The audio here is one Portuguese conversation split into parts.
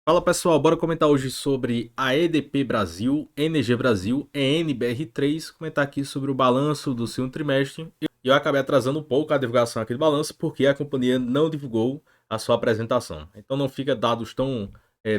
Fala pessoal, bora comentar hoje sobre a EDP Brasil, NG Brasil, ENBR3, comentar aqui sobre o balanço do segundo trimestre. E eu acabei atrasando um pouco a divulgação aqui do balanço porque a companhia não divulgou a sua apresentação. Então não fica dados tão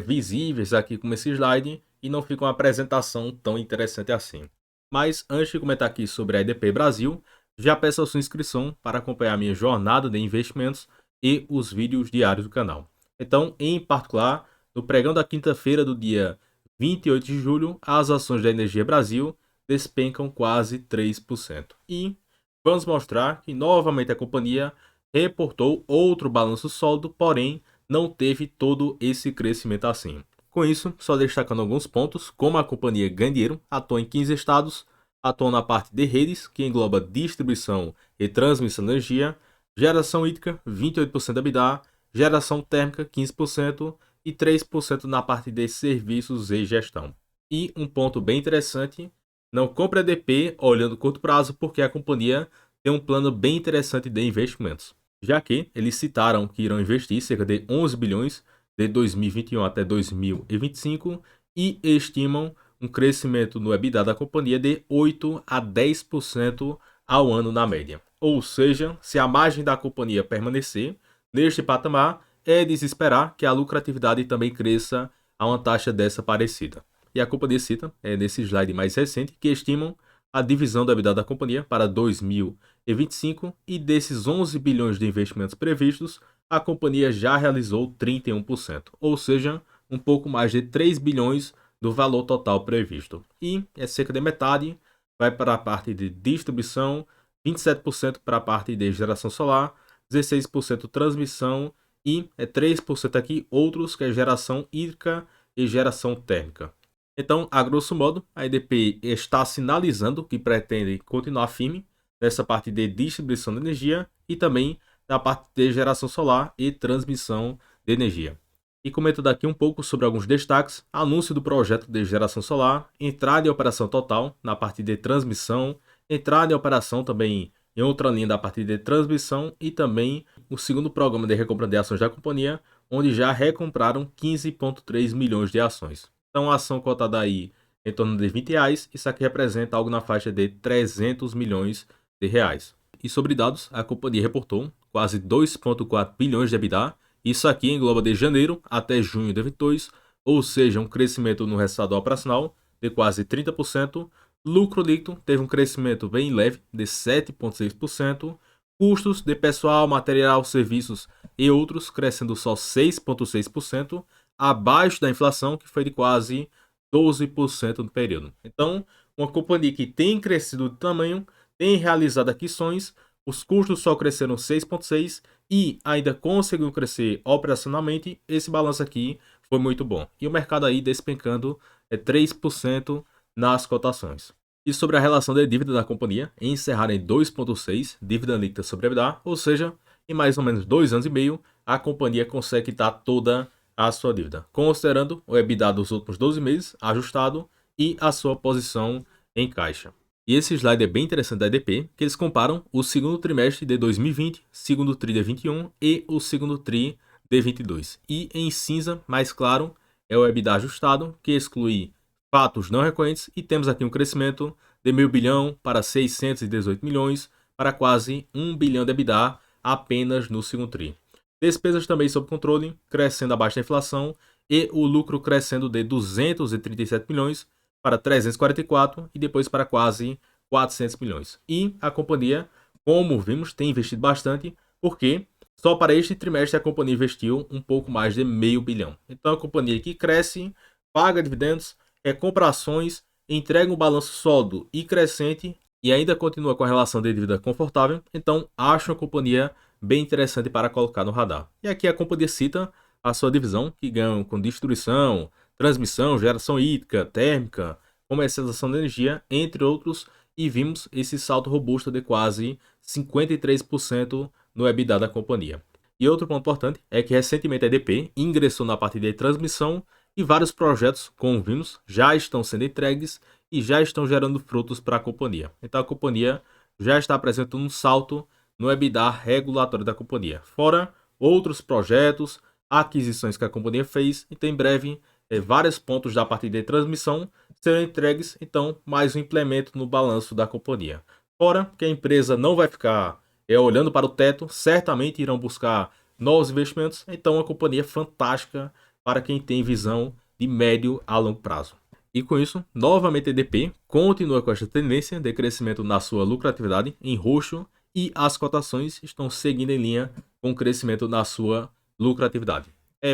visíveis aqui como esse slide e não fica uma apresentação tão interessante assim. Mas antes de comentar aqui sobre a EDP Brasil, já peço a sua inscrição para acompanhar a minha jornada de investimentos e os vídeos diários do canal. Então, em particular, no pregão da quinta-feira do dia 28 de julho, as ações da Energia Brasil despencam quase 3%. E vamos mostrar que novamente a companhia reportou outro balanço sólido, porém não teve todo esse crescimento assim. Com isso, só destacando alguns pontos, como a companhia ganha dinheiro, atua em 15 estados, atua na parte de redes, que engloba distribuição e transmissão de energia, geração hídrica, 28% da EBITDA, geração térmica, 15%, e 3% na parte de serviços e gestão. E um ponto bem interessante, não compre EDP olhando curto prazo, porque a companhia tem um plano bem interessante de investimentos, já que eles citaram que irão investir cerca de 11 bilhões de 2021 até 2025 e estimam um crescimento no EBITDA da companhia de 8 a 10% ao ano na média. Ou seja, se a margem da companhia permanecer neste patamar, é de se esperar que a lucratividade também cresça a uma taxa dessa parecida. E a companhia cita, nesse slide mais recente, que estimam a divisão da EBITDA da companhia para 2025 e desses 11 bilhões de investimentos previstos, a companhia já realizou 31%, ou seja, um pouco mais de 3 bilhões do valor total previsto. E é cerca de metade vai para a parte de distribuição, 27% para a parte de geração solar, 16% transmissão e 3% aqui outros, que é geração hídrica e geração térmica. Então, a grosso modo, a EDP está sinalizando que pretende continuar firme nessa parte de distribuição de energia e também na parte de geração solar e transmissão de energia. E comento daqui um pouco sobre alguns destaques: anúncio do projeto de geração solar, entrada em operação total na parte de transmissão, entrada em operação também em outra linha da parte de transmissão e também o segundo programa de recompra de ações da companhia, onde já recompraram 15,3 milhões de ações. Então, a ação cotada aí em torno de R$ 20, isso aqui representa algo na faixa de 300 milhões de reais. E sobre dados, a companhia reportou quase 2,4 bilhões de EBITDA, isso aqui engloba de janeiro até junho de 2022, ou seja, um crescimento no resultado operacional de quase 30%. Lucro líquido teve um crescimento bem leve de 7,6%. Custos de pessoal, material, serviços e outros crescendo só 6,6%, abaixo da inflação, que foi de quase 12% no período. Então, uma companhia que tem crescido de tamanho, tem realizado aquisições, os custos só cresceram 6,6% e ainda conseguiu crescer operacionalmente. Esse balanço aqui foi muito bom. E o mercado aí despencando 3% nas cotações. E sobre a relação de dívida da companhia, encerrar em 2,6 dívida líquida sobre EBITDA, ou seja, em mais ou menos 2 anos e meio, a companhia consegue quitar toda a sua dívida, considerando o EBITDA dos últimos 12 meses ajustado e a sua posição em caixa. E esse slide é bem interessante da EDP, que eles comparam o segundo trimestre de 2020, segundo tri de 21 e o segundo tri de 22. E em cinza, mais claro, é o EBITDA ajustado, que exclui fatos não recorrentes, e temos aqui um crescimento de meio bilhão para 618 milhões, para quase 1 bilhão de EBITDA apenas no segundo tri. Despesas também sob controle, crescendo abaixo da inflação, e o lucro crescendo de 237 milhões para 344 e depois para quase 400 milhões. E a companhia, como vimos, tem investido bastante, porque só para este trimestre a companhia investiu um pouco mais de meio bilhão. Então a companhia que cresce, paga dividendos, compra ações, entrega um balanço sólido e crescente e ainda continua com a relação de dívida confortável. Então acho uma companhia bem interessante para colocar no radar. E aqui a companhia cita a sua divisão, que ganha com distribuição, transmissão, geração hídrica, térmica, comercialização de energia, entre outros, e vimos esse salto robusto de quase 53% no EBITDA da companhia. E outro ponto importante é que recentemente a EDP ingressou na parte de transmissão e vários projetos, como vimos, já estão sendo entregues e já estão gerando frutos para a companhia. Então a companhia já está apresentando um salto no EBITDA regulatório da companhia. Fora outros projetos, aquisições que a companhia fez. Então, em breve, vários pontos da partida de transmissão serão entregues. Então, mais um implemento no balanço da companhia. Fora que a empresa não vai ficar olhando para o teto, certamente irão buscar novos investimentos. Então, a companhia é fantástica para quem tem visão de médio a longo prazo. E com isso, novamente a EDP continua com esta tendência de crescimento na sua lucratividade em roxo e as cotações estão seguindo em linha com o crescimento na sua lucratividade.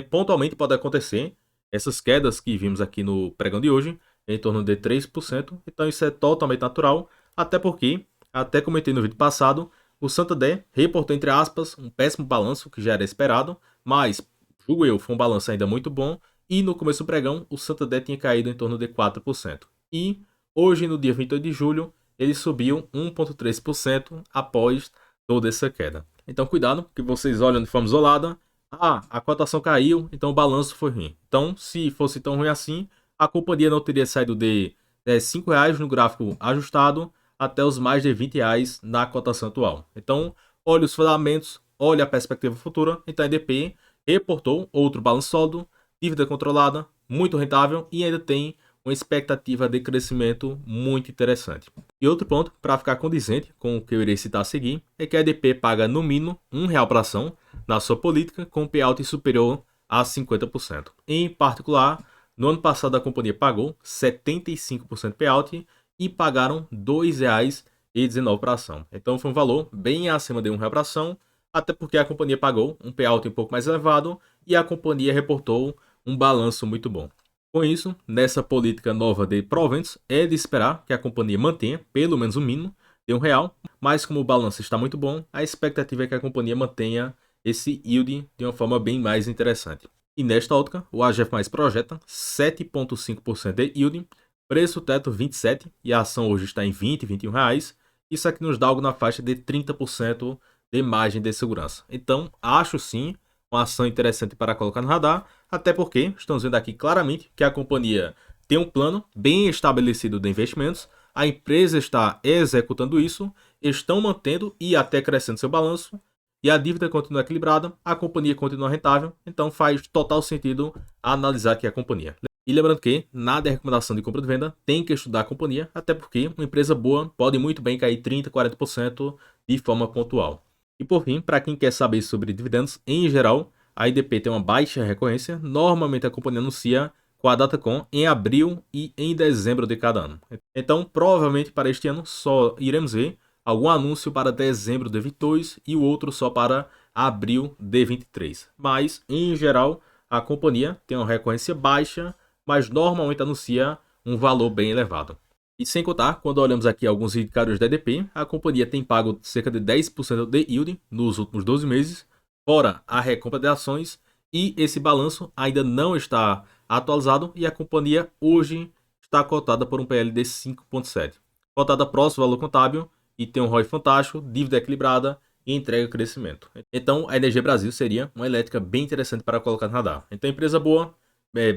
Pontualmente pode acontecer essas quedas que vimos aqui no pregão de hoje, em torno de 3%, então isso é totalmente natural, até porque, até comentei no vídeo passado, o Santander reportou, entre aspas, um péssimo balanço, que já era esperado, mas, julgo eu, foi um balanço ainda muito bom, e no começo do pregão, o Santander tinha caído em torno de 4%. E hoje, no dia 28 de julho, ele subiu 1,3% após toda essa queda. Então, cuidado, que vocês olham de forma isolada, a cotação caiu, então o balanço foi ruim. Então, se fosse tão ruim assim, a companhia não teria saído de R$5 no gráfico ajustado até os mais de R$20 na cotação atual. Então, olhe os fundamentos, olhe a perspectiva futura. Então, a EDP reportou outro balanço sólido, dívida controlada, muito rentável e ainda tem uma expectativa de crescimento muito interessante. E outro ponto, para ficar condizente com o que eu irei citar a seguir, é que a EDP paga no mínimo R$1 por ação na sua política com payout superior a 50%. Em particular, no ano passado a companhia pagou 75% payout e pagaram R$2,19 por ação. Então foi um valor bem acima de R$1 por ação, até porque a companhia pagou um payout um pouco mais elevado e a companhia reportou um balanço muito bom. Com isso, nessa política nova de proventos, é de esperar que a companhia mantenha pelo menos o mínimo de R$1, mas como o balanço está muito bom, a expectativa é que a companhia mantenha esse yield de uma forma bem mais interessante. E nesta ótica, o AGF+ projeta 7,5% de yield, preço teto 27 e a ação hoje está em R$20, R$21. Isso aqui nos dá algo na faixa de 30% de margem de segurança. Então, acho sim uma ação interessante para colocar no radar, até porque estamos vendo aqui claramente que a companhia tem um plano bem estabelecido de investimentos, a empresa está executando isso, estão mantendo e até crescendo seu balanço, e a dívida continua equilibrada, a companhia continua rentável, então faz total sentido analisar aqui a companhia. E lembrando que nada é recomendação de compra e venda, tem que estudar a companhia, até porque uma empresa boa pode muito bem cair 30%, 40% de forma pontual. E por fim, para quem quer saber sobre dividendos em geral, a EDP tem uma baixa recorrência. Normalmente a companhia anuncia com a Datacom em abril e em dezembro de cada ano. Então, provavelmente para este ano só iremos ver algum anúncio para dezembro de 22 e o outro só para abril de 23. Mas, em geral, a companhia tem uma recorrência baixa, mas normalmente anuncia um valor bem elevado. E sem contar, quando olhamos aqui alguns indicadores da EDP, a companhia tem pago cerca de 10% de yield nos últimos 12 meses, fora a recompra de ações, e esse balanço ainda não está atualizado e a companhia hoje está cotada por um PL de 5,7. Cotada próximo ao valor contábil e tem um ROI fantástico, dívida equilibrada e entrega crescimento. Então a ENERGIA Brasil seria uma elétrica bem interessante para colocar no radar. Então empresa boa,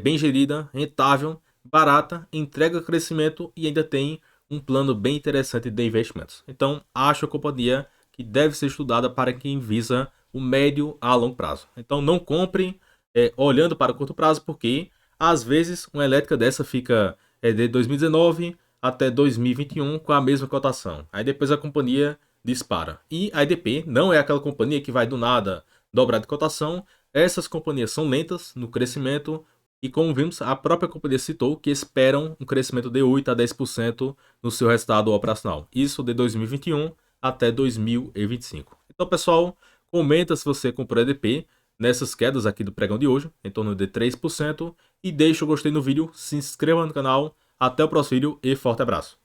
bem gerida, rentável, barata, entrega crescimento e ainda tem um plano bem interessante de investimentos. Então, acho a companhia que deve ser estudada para quem visa o médio a longo prazo. Então, não compre olhando para o curto prazo, porque às vezes uma elétrica dessa fica de 2019 até 2021 com a mesma cotação. Aí depois a companhia dispara. E a EDP não é aquela companhia que vai do nada dobrar de cotação. Essas companhias são lentas no crescimento, e como vimos, a própria companhia citou que esperam um crescimento de 8 a 10% no seu resultado operacional. Isso de 2021 até 2025. Então, pessoal, comenta se você comprou EDP nessas quedas aqui do pregão de hoje, em torno de 3%. E deixa o gostei no vídeo, se inscreva no canal. Até o próximo vídeo e forte abraço.